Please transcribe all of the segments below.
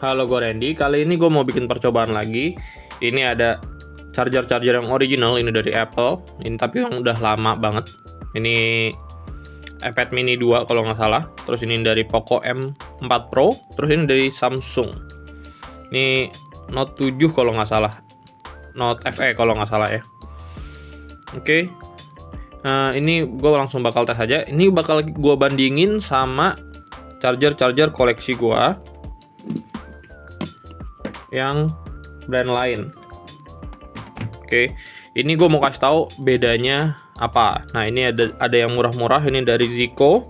Halo, gue Randy. Kali ini gue mau bikin percobaan lagi. Ini ada charger yang original, ini dari Apple. Ini tapi yang udah lama banget. Ini iPad mini 2 kalau nggak salah. Terus ini dari Poco M4 Pro. Terus ini dari Samsung. Ini Note 7 kalau nggak salah. Note FE kalau nggak salah ya. Oke. Ini gue langsung bakal tes aja. Ini bakal gue bandingin sama charger koleksi gue yang brand lain. Oke, ini gue mau kasih tahu bedanya apa. Nah, ini ada yang murah-murah, ini dari Zico.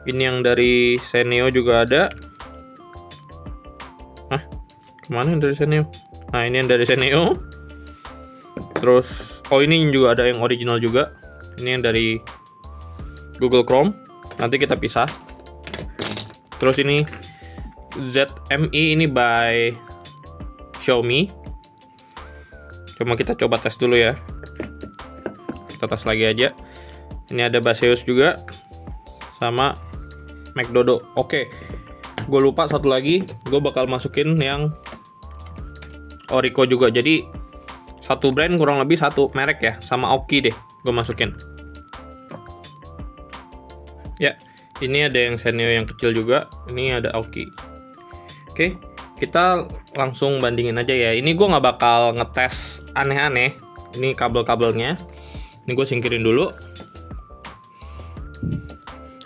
Ini yang dari Sanyo juga ada. Kemana yang dari Sanyo? Nah, ini yang dari Sanyo. Terus, ini juga ada yang original juga. Ini yang dari Google Chrome. Nanti kita pisah. Terus ini ZMI, ini by Xiaomi. Kita coba tes dulu ya. Kita tes lagi aja. Ini ada Baseus juga sama McDodo. Oke, gue lupa satu lagi. Gue bakal masukin yang Orico juga. Jadi satu brand kurang lebih satu merek ya. Sama Oki deh gue masukin. Ya, ini ada yang Sanyo yang kecil juga. Ini ada Oki. Oke, kita langsung bandingin aja ya. Ini gue nggak bakal ngetes aneh-aneh. Ini kabel-kabelnya. Ini gue singkirin dulu.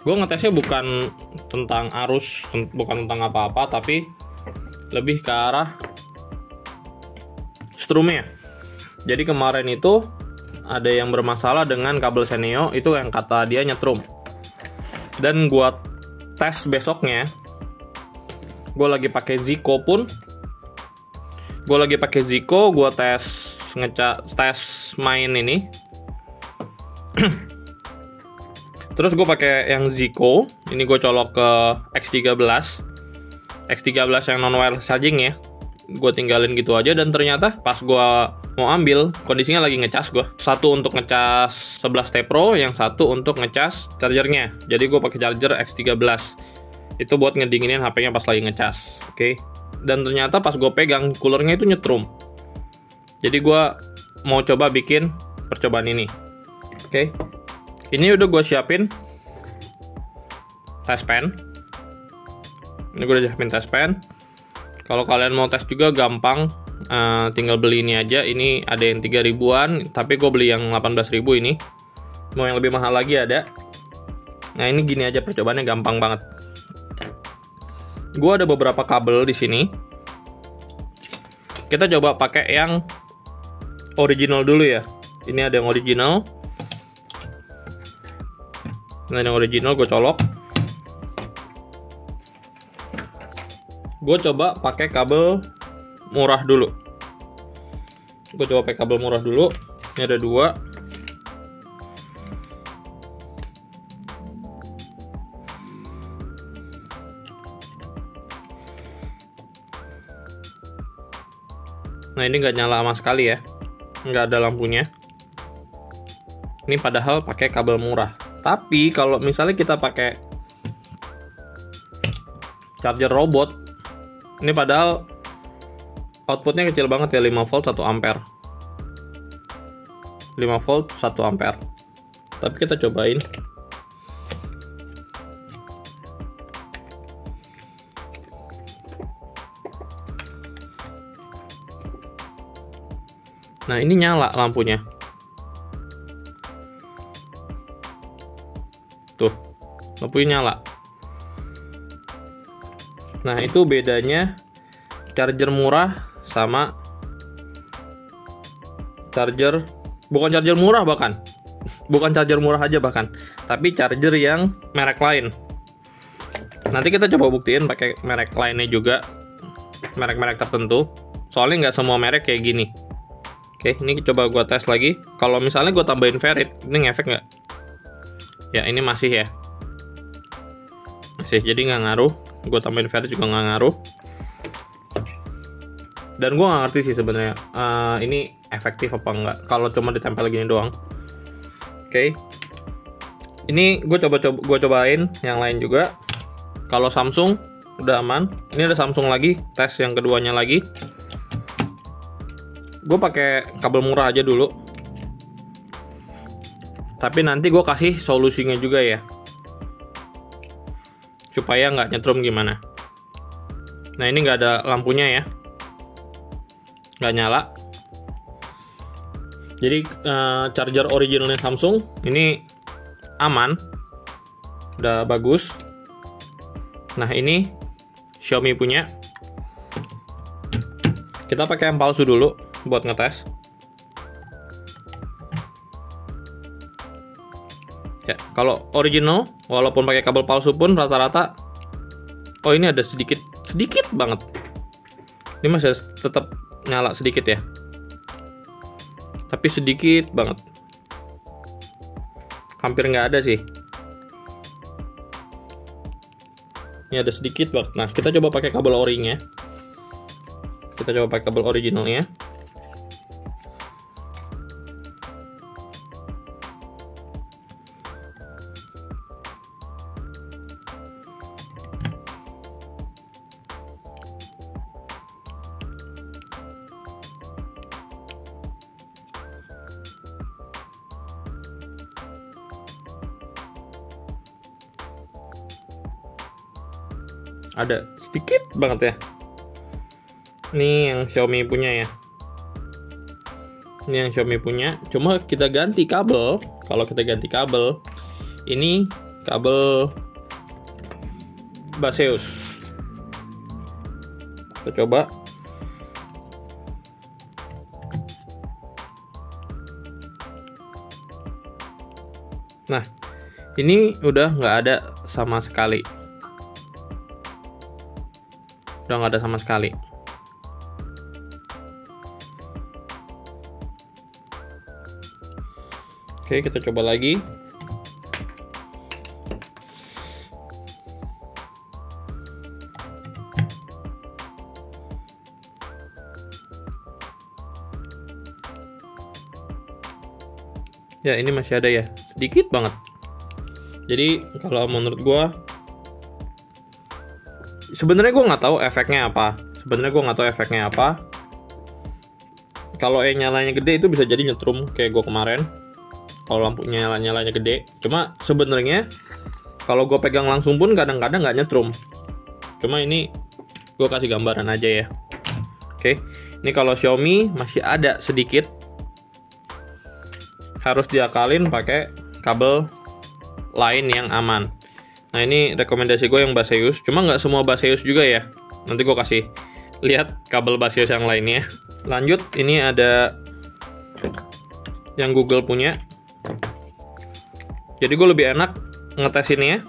Gue ngetesnya bukan tentang arus, bukan tentang apa-apa, tapi lebih ke arah strumnya. Jadi kemarin itu ada yang bermasalah dengan kabel Sanyo, itu yang kata dia nyetrum. Dan gue tes besoknya, gue lagi pakai Zico pun, gue tes main ini. Terus gue pakai yang Zico, ini gue colok ke X13 yang non wireless charging ya. Gue tinggalin gitu aja, dan ternyata pas gue mau ambil, kondisinya lagi ngecas gue. Satu untuk ngecas 11T Pro, yang satu untuk ngecas chargernya. Jadi gue pakai charger X13. Itu buat ngedinginin HP-nya pas lagi ngecas. Oke. Dan ternyata pas gue pegang, coolernya itu nyetrum. Jadi gue mau coba bikin percobaan ini. Oke. Ini udah gue siapin test pen. Ini gue udah siapin test pen. Kalau kalian mau tes juga gampang, tinggal beli ini aja. Ini ada yang 3.000-an, tapi gue beli yang 18.000 ini. Mau yang lebih mahal lagi ada. Nah, ini gini aja percobaannya, gampang banget. Gue ada beberapa kabel di sini. Kita coba pakai yang original dulu ya. Ini ada yang original. Nah, yang original gue colok. Gue coba pakai kabel murah dulu. Ini ada 2. Nah, ini nggak nyala sama sekali ya, nggak ada lampunya. Ini padahal pakai kabel murah. Tapi kalau misalnya kita pakai charger robot, ini padahal outputnya kecil banget ya, 5 volt 1 ampere. 5 volt 1 ampere. Tapi kita cobain. Nah, ini nyala lampunya. Tuh, lampunya nyala. Nah, itu bedanya charger murah sama charger, bukan charger murah bahkan. Bukan charger murah aja bahkan, tapi charger yang merek lain. Nanti kita coba buktiin pakai merek lainnya juga. Merek-merek tertentu. Soalnya nggak semua merek kayak gini. Oke, ini coba gue tes lagi. Kalau misalnya gue tambahin ferrit, ini ngefek nggak? Ya, ini masih ya. Masih, jadi nggak ngaruh. Gue tambahin ferrit juga nggak ngaruh. Dan gue nggak ngerti sih sebenarnya ini efektif apa nggak. Kalau cuma ditempel gini doang. Oke. Ini gue cobain yang lain juga. Kalau Samsung udah aman. Ini ada Samsung lagi, tes yang keduanya lagi. Gue pakai kabel murah aja dulu. Tapi nanti gue kasih solusinya juga ya, supaya nggak nyetrum gimana. Nah ini nggak ada lampunya ya, nggak nyala. Jadi charger originalnya Samsung ini aman, udah bagus. Nah ini Xiaomi punya. Kita pakai yang palsu dulu buat ngetes. Ya, kalau original walaupun pakai kabel palsu pun rata-rata, oh ini ada sedikit banget. Ini masih tetap nyala sedikit ya. Tapi sedikit banget. Hampir nggak ada sih. Ini ada sedikit banget. Nah, kita coba pakai kabel orinya. Kita coba pakai kabel originalnya. Ada sedikit banget ya. Ini yang Xiaomi punya ya. Ini yang Xiaomi punya. Cuma kita ganti kabel. Kalau kita ganti kabel, ini kabel Baseus. Kita coba. Nah, ini udah nggak ada sama sekali. Udah nggak ada sama sekali. Oke, kita coba lagi. Ya, ini masih ada ya, sedikit banget. Jadi kalau menurut gua, sebenarnya gue nggak tahu efeknya apa. Kalau nyalanya gede itu bisa jadi nyetrum kayak gue kemarin. Kalau lampunya nyalanya gede. Cuma sebenarnya kalau gue pegang langsung pun kadang-kadang nggak nyetrum. Cuma ini gue kasih gambaran aja ya. Oke, ini kalau Xiaomi masih ada sedikit. Harus diakalin pakai kabel lain yang aman. Nah ini rekomendasi gue yang Baseus, cuma nggak semua Baseus juga ya. Nanti gue kasih lihat kabel Baseus yang lainnya. Lanjut, ini ada yang Google punya. Jadi gue lebih enak ngetesinnya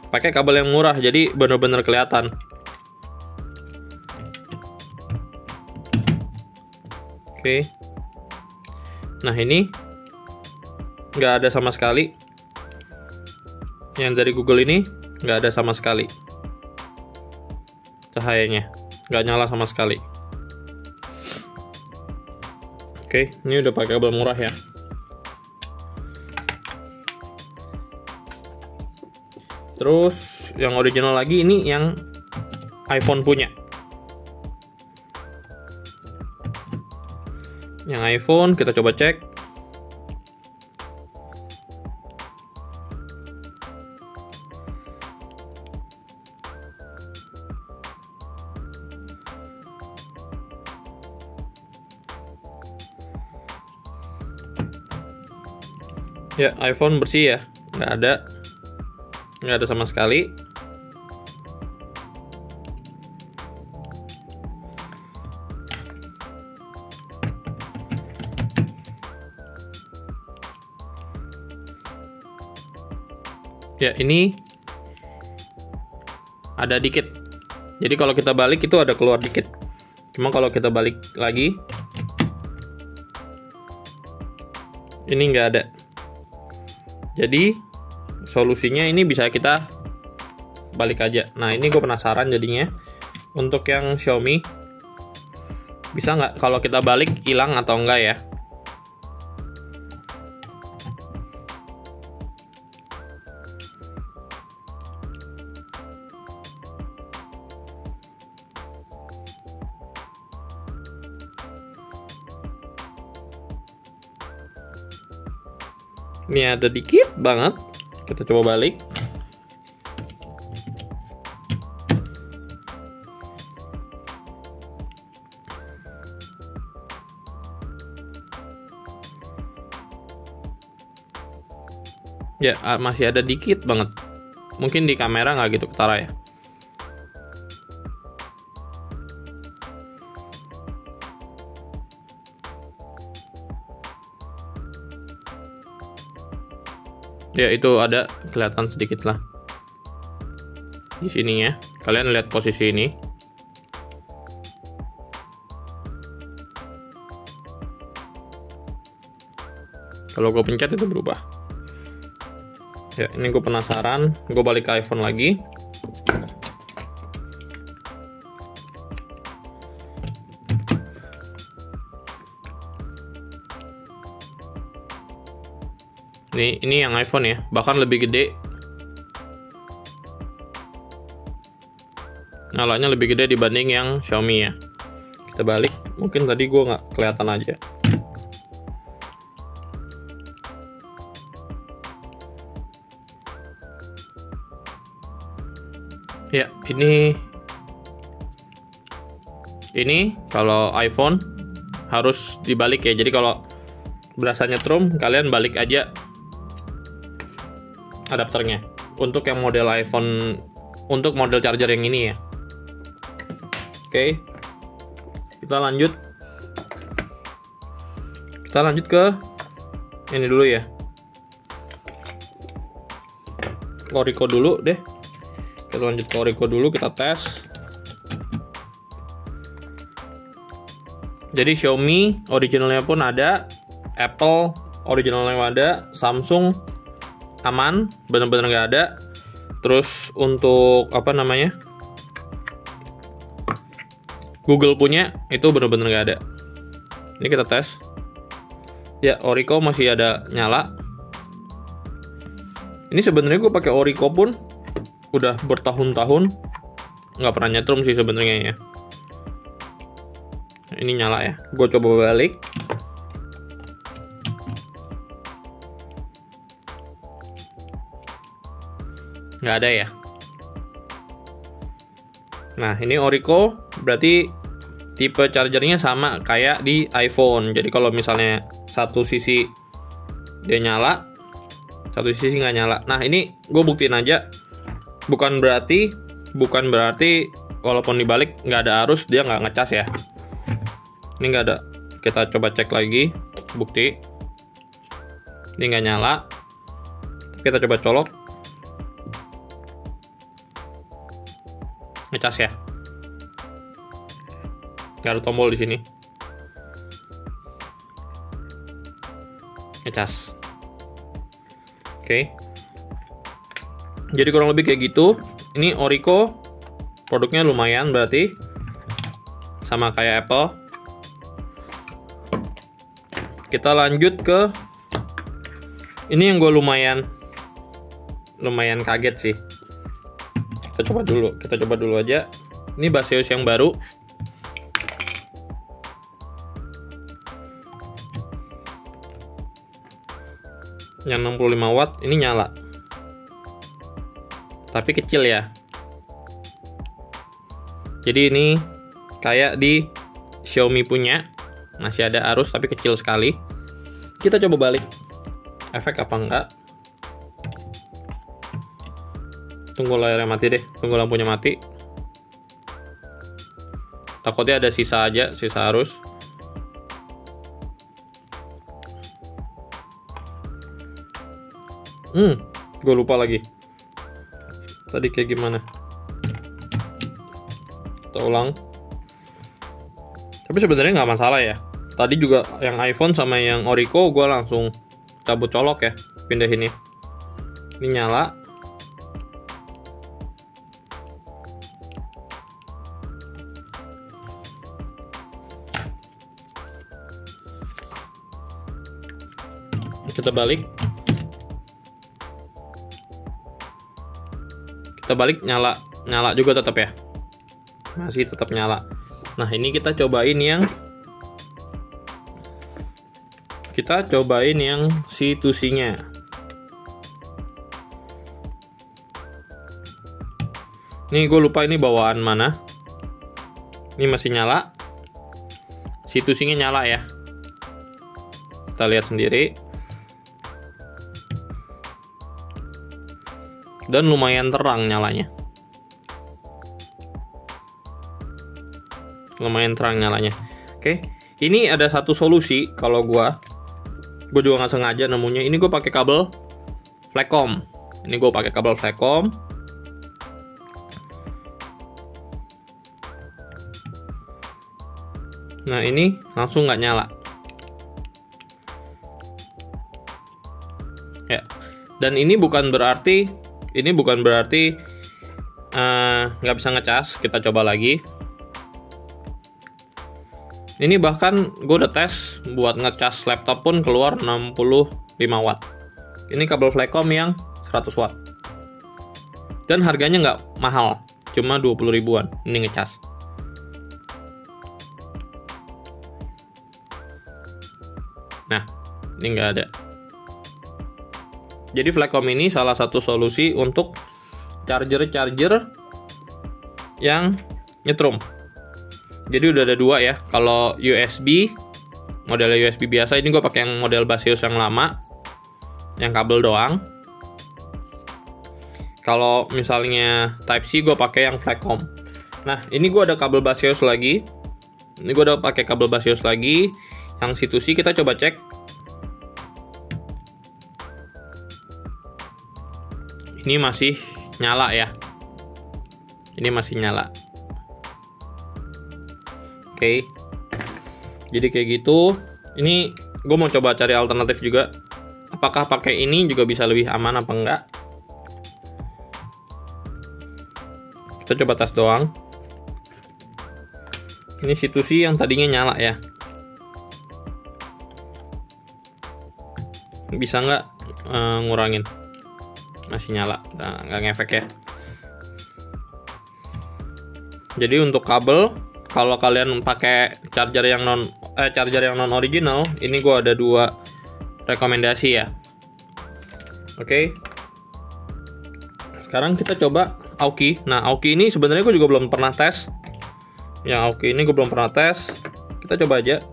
pakai kabel yang murah, jadi bener-bener kelihatan. Oke. Nah ini nggak ada sama sekali. Yang dari Google ini nggak ada sama sekali cahayanya, nggak nyala sama sekali. Oke, ini udah pakai kabel murah ya. Terus yang original lagi ini yang iPhone punya. Yang iPhone kita coba cek. Ya, iPhone bersih ya, nggak ada sama sekali. Ya, ini ada dikit. Jadi kalau kita balik itu ada keluar dikit. Cuma kalau kita balik lagi, ini nggak ada. Jadi solusinya ini bisa kita balik aja. Nah ini gue penasaran jadinya untuk yang Xiaomi bisa nggak kalau kita balik hilang atau enggak ya. Ini ada dikit banget. Kita coba balik. Ya, masih ada dikit banget. Mungkin di kamera nggak gitu ketara ya. Ya, itu ada kelihatan sedikit lah. Di sini ya. Kalian lihat posisi ini. Kalau gue pencet itu berubah. Ya, ini gue penasaran. Gue balik ke iPhone lagi. Ini yang iPhone ya, bahkan lebih gede. Nyalanya lebih gede dibanding yang Xiaomi ya. Kita balik. Mungkin tadi gue nggak kelihatan aja. Ya, ini kalau iPhone harus dibalik ya. Jadi kalau berasa nyetrum, kalian balik aja adapternya. Untuk yang model iPhone, untuk model charger yang ini ya. Oke. Kita lanjut ke ini dulu ya. Orico dulu deh. Kita lanjut ke Orico dulu, kita tes. Jadi Xiaomi originalnya pun ada, Apple originalnya ada, Samsung aman, bener-bener nggak ada. Terus untuk apa namanya, Google punya itu bener-bener nggak ada. Ini kita tes. Ya, Orico masih ada nyala. Ini sebenarnya gue pakai Orico pun udah bertahun-tahun nggak pernah nyetrum sih sebenarnya ya. Ini nyala ya. Gue coba balik. Nggak ada ya. Nah, ini Orico berarti tipe chargernya sama kayak di iPhone. Jadi kalau misalnya satu sisi dia nyala, satu sisi nggak nyala. Nah, ini gue buktiin aja. Bukan berarti walaupun dibalik nggak ada arus, dia nggak ngecas ya. Ini nggak ada. Kita coba cek lagi, bukti. Ini nggak nyala. Kita coba colok. Ngecas ya. Nggak ada tombol di sini. Ngecas. Oke. Jadi kurang lebih kayak gitu. Ini Orico produknya lumayan berarti sama kayak Apple. Kita lanjut ke ini yang gue lumayan kaget sih. Kita coba dulu aja. Ini Baseus yang baru. Yang 65 watt ini nyala. Tapi kecil ya. Jadi ini kayak di Xiaomi punya, masih ada arus tapi kecil sekali. Kita coba balik. Efek apa enggak? Tunggu layarnya mati deh, tunggu lampunya mati. Takutnya ada sisa aja, sisa arus. Gue lupa lagi. Tadi kayak gimana? Kita ulang. Tapi sebenarnya nggak masalah ya. Tadi juga yang iPhone sama yang Orico gue langsung cabut colok ya, pindah ini. Ini nyala. Kita balik. Kita balik, nyala juga tetap ya. Masih tetap nyala. Nah, ini kita cobain yang C2C-nya. Ini gue lupa ini bawaan mana. Ini masih nyala. Situasinya nyala ya. Kita lihat sendiri. Dan lumayan terang nyalanya. Lumayan terang nyalanya. Oke. Ini ada satu solusi kalau gue juga nggak sengaja nemunya. Ini gue pakai kabel Fleccom. Ini gue pakai kabel Fleccom. Nah ini langsung nggak nyala. Ya. Dan ini bukan berarti nggak bisa ngecas. Kita coba lagi. Ini bahkan gue udah tes buat ngecas laptop pun keluar 65 watt. Ini kabel Fleccom yang 100 watt. Dan harganya nggak mahal, cuma 20 ribuan. Ini ngecas. Nah, ini nggak ada. Jadi Fleccom ini salah satu solusi untuk charger yang nyetrum. Jadi udah ada dua ya. Kalau USB, model USB biasa, ini gue pakai yang model Baseus yang lama, yang kabel doang. Kalau misalnya Type C, gue pakai yang Fleccom. Nah, ini gue ada kabel Baseus lagi. Ini gue udah pakai kabel Baseus lagi. Yang situasi kita coba cek. Ini masih nyala ya. Ini masih nyala. Oke. Jadi kayak gitu. Ini gue mau coba cari alternatif juga. Apakah pakai ini juga bisa lebih aman apa enggak? Kita coba tes doang. Ini situasi yang tadinya nyala ya. Bisa nggak ngurangin? Masih nyala, nah, nggak ngefek ya. Jadi untuk kabel, kalau kalian pakai charger yang non original, ini gue ada dua rekomendasi ya. Oke. Sekarang kita coba Aoki. Nah, Aoki ini sebenarnya gue juga belum pernah tes. Yang Aoki ini gue belum pernah tes. Kita coba aja.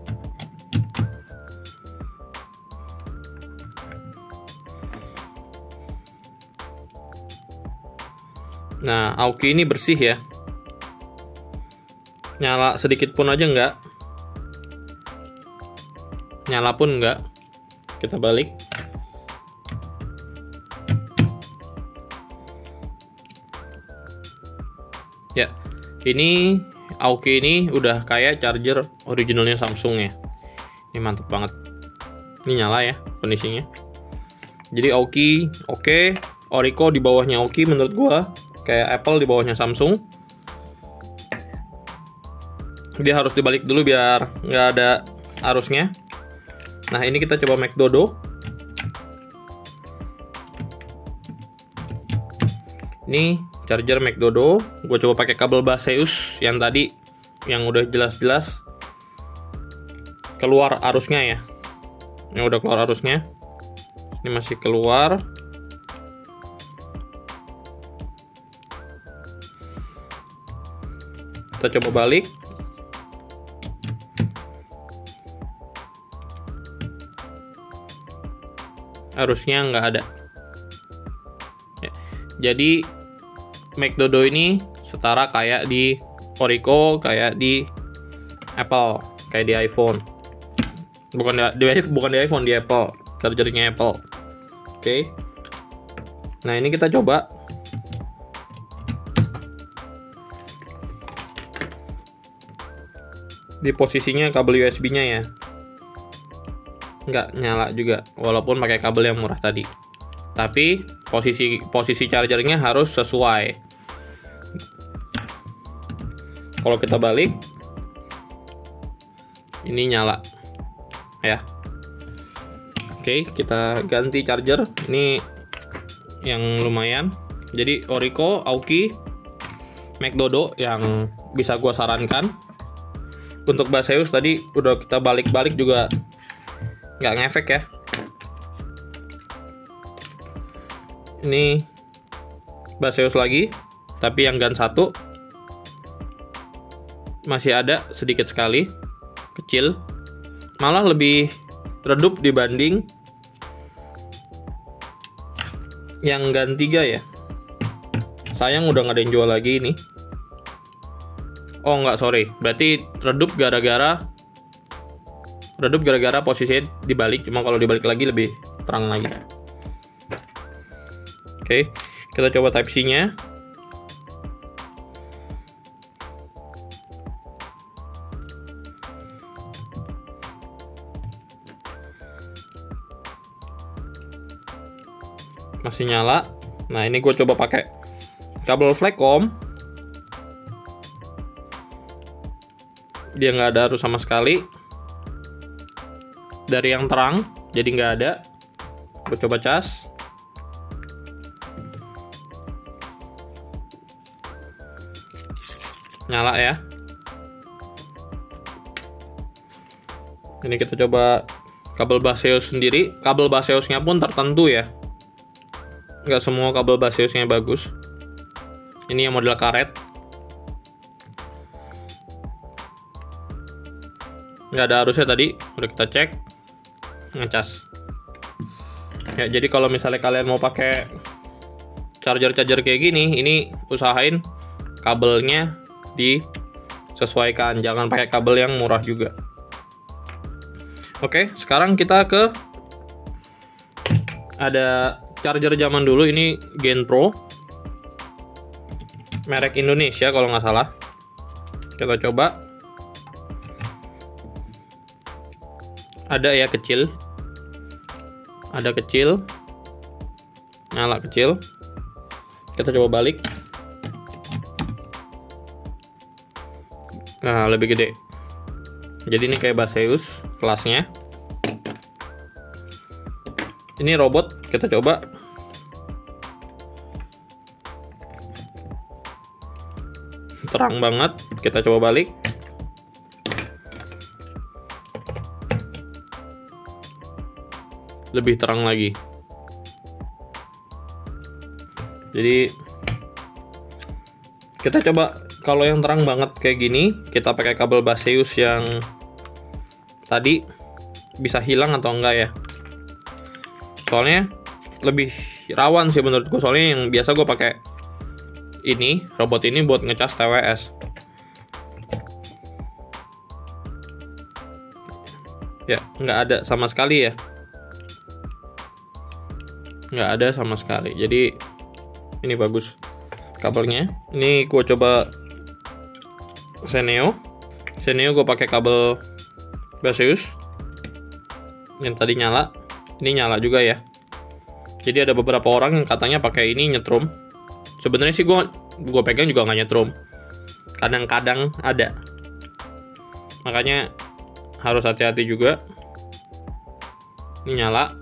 Nah, Aoki ini bersih ya. Nyala sedikit pun aja enggak. Nyala pun enggak. Kita balik. Ya, ini Aoki ini udah kayak charger originalnya Samsung ya. Ini mantep banget. Ini nyala ya kondisinya. Jadi Aoki oke. Oriko di bawahnya Aoki menurut gua. Kayak Apple di bawahnya Samsung. Dia harus dibalik dulu biar nggak ada arusnya. Nah, ini kita coba McDodo. Ini charger McDodo. Gue coba pakai kabel Baseus yang tadi, yang udah jelas-jelas keluar arusnya ya. Yang udah keluar arusnya. Ini masih keluar. Kita coba balik. Arusnya nggak ada ya. Jadi McDodo ini setara kayak di Oriko, kayak di Apple, kayak di iPhone. Bukan di iPhone, di Apple. Chargernya Apple. Oke. Nah, ini kita coba. Di posisinya kabel USB-nya ya. Nggak nyala juga, walaupun pakai kabel yang murah tadi. Tapi posisi chargernya harus sesuai. Kalau kita balik, ini nyala ya. Oke, kita ganti charger. Ini yang lumayan. Jadi Oriko, Aoki, McDodo yang bisa gua sarankan. Untuk Baseus tadi udah kita balik-balik juga nggak ngefek ya. Ini Baseus lagi. Tapi yang GAN 1 masih ada sedikit sekali, kecil, malah lebih redup dibanding yang GAN 3 ya. Sayang udah nggak ada yang jual lagi ini. Oh nggak, sorry, berarti redup gara-gara posisinya dibalik, cuma kalau dibalik lagi lebih terang lagi. Oke, kita coba Type C nya. Masih nyala. Nah ini gue coba pakai kabel Flexcom, dia nggak ada arus sama sekali. Dari yang terang jadi nggak ada. Gue coba cas. Nyala ya. Ini kita coba kabel Baseus sendiri. Kabel Baseusnya pun tertentu ya, nggak semua kabel Baseusnya bagus. Ini yang model karet, nggak ada arusnya tadi, udah kita cek, ngecas. Ya jadi kalau misalnya kalian mau pakai charger kayak gini, ini usahain kabelnya disesuaikan, jangan pakai kabel yang murah juga. Oke, sekarang kita ke ada charger zaman dulu, ini Genpro, merek Indonesia kalau nggak salah. Kita coba. Ada ya kecil, ada kecil, nyala kecil. Kita coba balik. Nah lebih gede. Jadi ini kayak Baseus kelasnya. Ini robot, kita coba. Terang banget, kita coba balik. Lebih terang lagi. Jadi kita coba, kalau yang terang banget kayak gini, kita pakai kabel Baseus yang tadi, bisa hilang atau enggak ya. Soalnya lebih rawan sih menurutku, soalnya yang biasa gue pakai ini, robot ini buat ngecas TWS. Ya, nggak ada sama sekali ya. Nggak ada sama sekali. Jadi ini bagus kabelnya. Ini gue coba Seneo gue pakai kabel Baseus yang tadi nyala. Ini nyala juga ya. Jadi ada beberapa orang yang katanya pakai ini nyetrum. Sebenarnya sih gue pegang juga nggak nyetrum. Kadang-kadang ada. Makanya harus hati-hati juga. Ini nyala.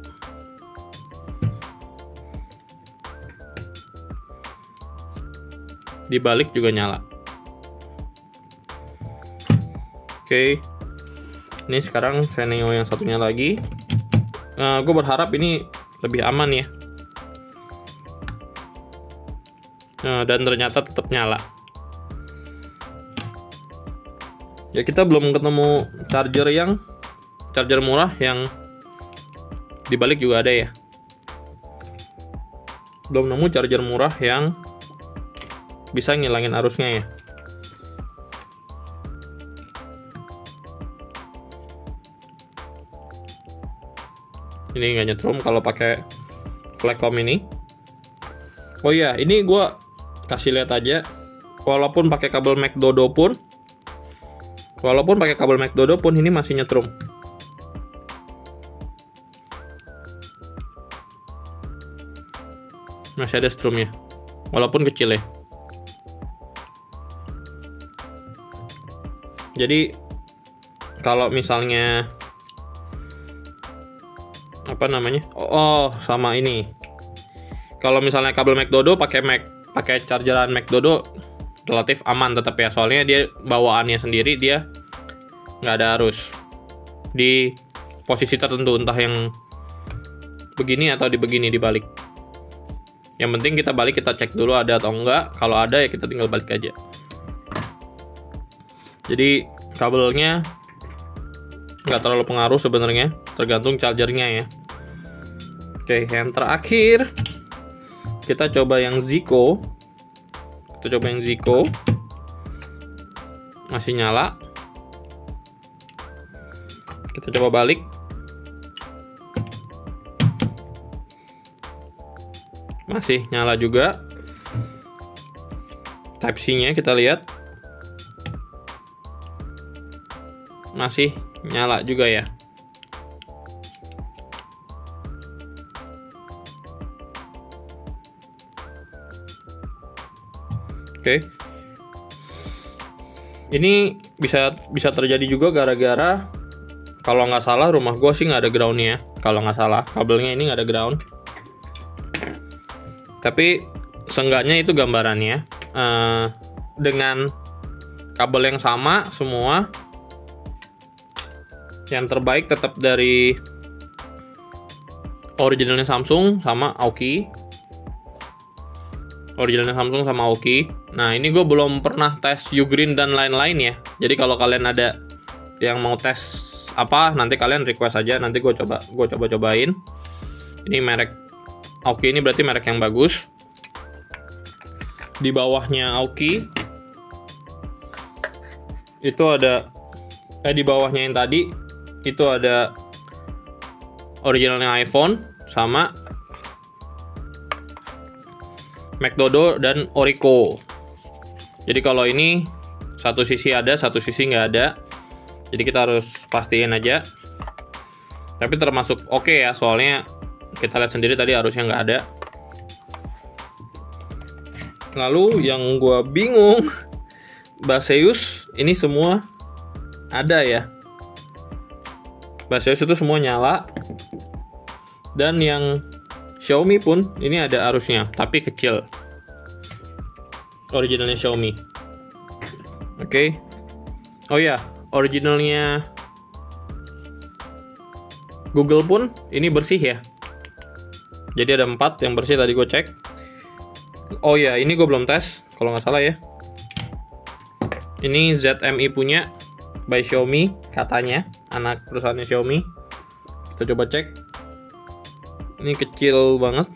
Dibalik juga nyala. Oke. Ini sekarang Seneo yang satunya lagi. Gue berharap ini lebih aman ya. Dan ternyata tetap nyala. Ya kita belum ketemu charger murah yang dibalik juga ada ya. Belum nemu charger murah yang bisa ngilangin arusnya ya. Ini nggak nyetrum kalau pakai Flexcom ini. Oh iya, ini gue kasih lihat aja. Walaupun pakai kabel McDodo pun, ini masih nyetrum. Masih ada strumnya, walaupun kecil ya. Jadi kalau misalnya apa namanya? Oh, sama ini. Kalau misalnya kabel McDodo pakai chargeran McDodo relatif aman tetap ya. Soalnya dia bawaannya sendiri, dia nggak ada arus di posisi tertentu, entah yang begini atau di begini dibalik. Yang penting kita balik, kita cek dulu ada atau enggak. Kalau ada ya kita tinggal balik aja. Jadi kabelnya nggak terlalu pengaruh sebenarnya, tergantung chargernya ya. Oke, yang terakhir kita coba yang Zico. Masih nyala. Kita coba balik. Masih nyala juga. Type C-nya kita lihat. Masih nyala juga ya. Oke. Ini bisa terjadi juga gara-gara, kalau nggak salah rumah gue sih nggak ada groundnya. Kalau nggak salah kabelnya ini nggak ada ground. Tapi seenggaknya itu gambarannya dengan kabel yang sama semua. Yang terbaik tetap dari originalnya Samsung sama Aoki. Nah, ini gue belum pernah tes Ugreen dan lain-lain ya. Jadi kalau kalian ada yang mau tes apa, nanti kalian request aja, nanti gue cobain. Ini merek Aoki, ini berarti merek yang bagus. Di bawahnya Aoki itu ada di bawahnya yang tadi itu ada originalnya iPhone sama McDodo dan Orico. Jadi kalau ini satu sisi ada, satu sisi nggak ada. Jadi kita harus pastiin aja. Tapi termasuk oke ya, soalnya kita lihat sendiri tadi arusnya nggak ada. Lalu yang gua bingung, Baseus ini semua ada ya. Baseus itu semua nyala. Dan yang Xiaomi pun ini ada arusnya, tapi kecil. Originalnya Xiaomi. Oke. Oh ya, originalnya Google pun ini bersih ya. Jadi ada 4 yang bersih tadi gue cek. Oh ya, ini gue belum tes kalau nggak salah ya. Ini ZMI punya by Xiaomi katanya, anak perusahaannya Xiaomi. Kita coba cek. Ini kecil banget.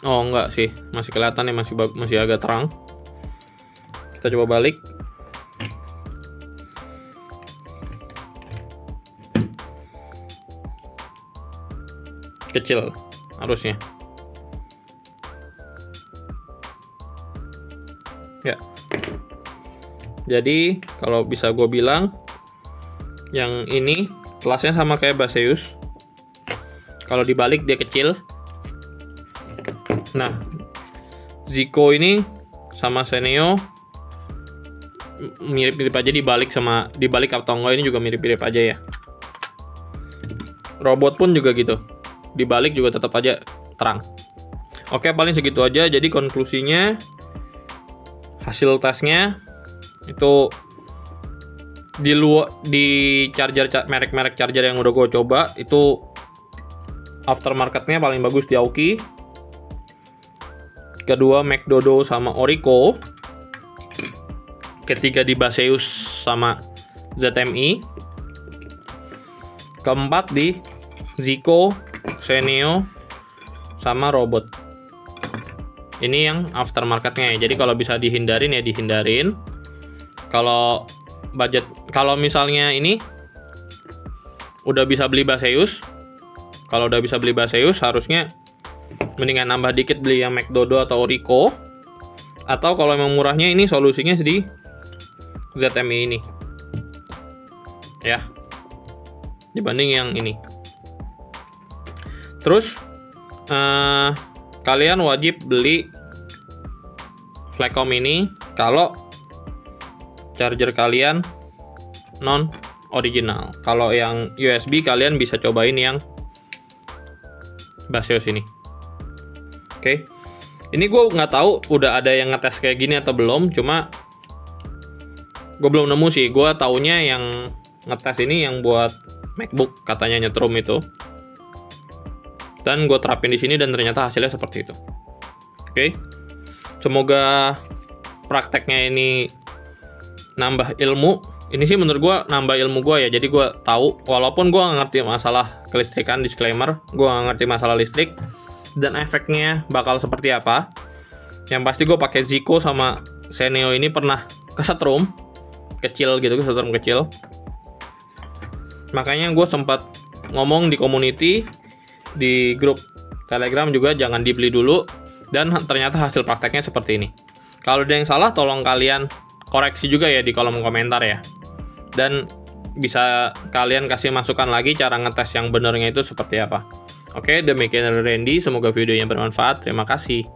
Oh enggak sih, masih kelihatan ya, masih agak terang. Kita coba balik. Kecil arusnya. Ya. Jadi kalau bisa gue bilang, yang ini kelasnya sama kayak Baseus. Kalau dibalik dia kecil. Nah, Zico ini sama Seneo mirip-mirip aja, dibalik atau enggak ini juga mirip-mirip aja ya. Robot pun juga gitu. Dibalik juga tetap aja terang. Oke, paling segitu aja. Jadi konklusinya, hasil tesnya itu di charger merek-merek charger yang udah gue coba itu aftermarketnya paling bagus di Aoki, kedua McDodo sama Orico, ketiga di Baseus sama ZMI, keempat di Zico, Seneo sama Robot. Ini yang aftermarketnya ya. Jadi kalau bisa dihindarin ya dihindarin. Kalau misalnya ini udah bisa beli Baseus, kalau udah bisa beli Baseus harusnya mendingan nambah dikit beli yang McDodo atau Orico. Atau kalau emang murahnya ini solusinya di ZMI ini. Ya. Dibanding yang ini. Terus kalian wajib beli Fleccom ini kalau charger kalian non original. Kalau yang USB kalian bisa cobain yang Baseus ini. Oke. Ini gue nggak tahu udah ada yang ngetes kayak gini atau belum. Cuma gue belum nemu sih. Gue taunya yang ngetes ini yang buat MacBook, katanya nyetrum itu. dan gue terapin di sini dan ternyata hasilnya seperti itu. Oke, semoga prakteknya ini nambah ilmu. Ini sih menurut gue nambah ilmu gue ya, jadi gue tahu walaupun gue nggak ngerti masalah kelistrikan, disclaimer, gue nggak ngerti masalah listrik dan efeknya bakal seperti apa. Yang pasti gue pakai Zico sama Seneo ini pernah kesetrum kecil gitu, kesetrum kecil. Makanya gue sempat ngomong di community, di grup Telegram juga, jangan dibeli dulu, dan ternyata hasil prakteknya seperti ini. Kalau ada yang salah tolong kalian koreksi juga ya di kolom komentar ya, dan bisa kalian kasih masukan lagi cara ngetes yang benernya itu seperti apa. Oke, demikian dari Randy, semoga videonya bermanfaat. Terima kasih.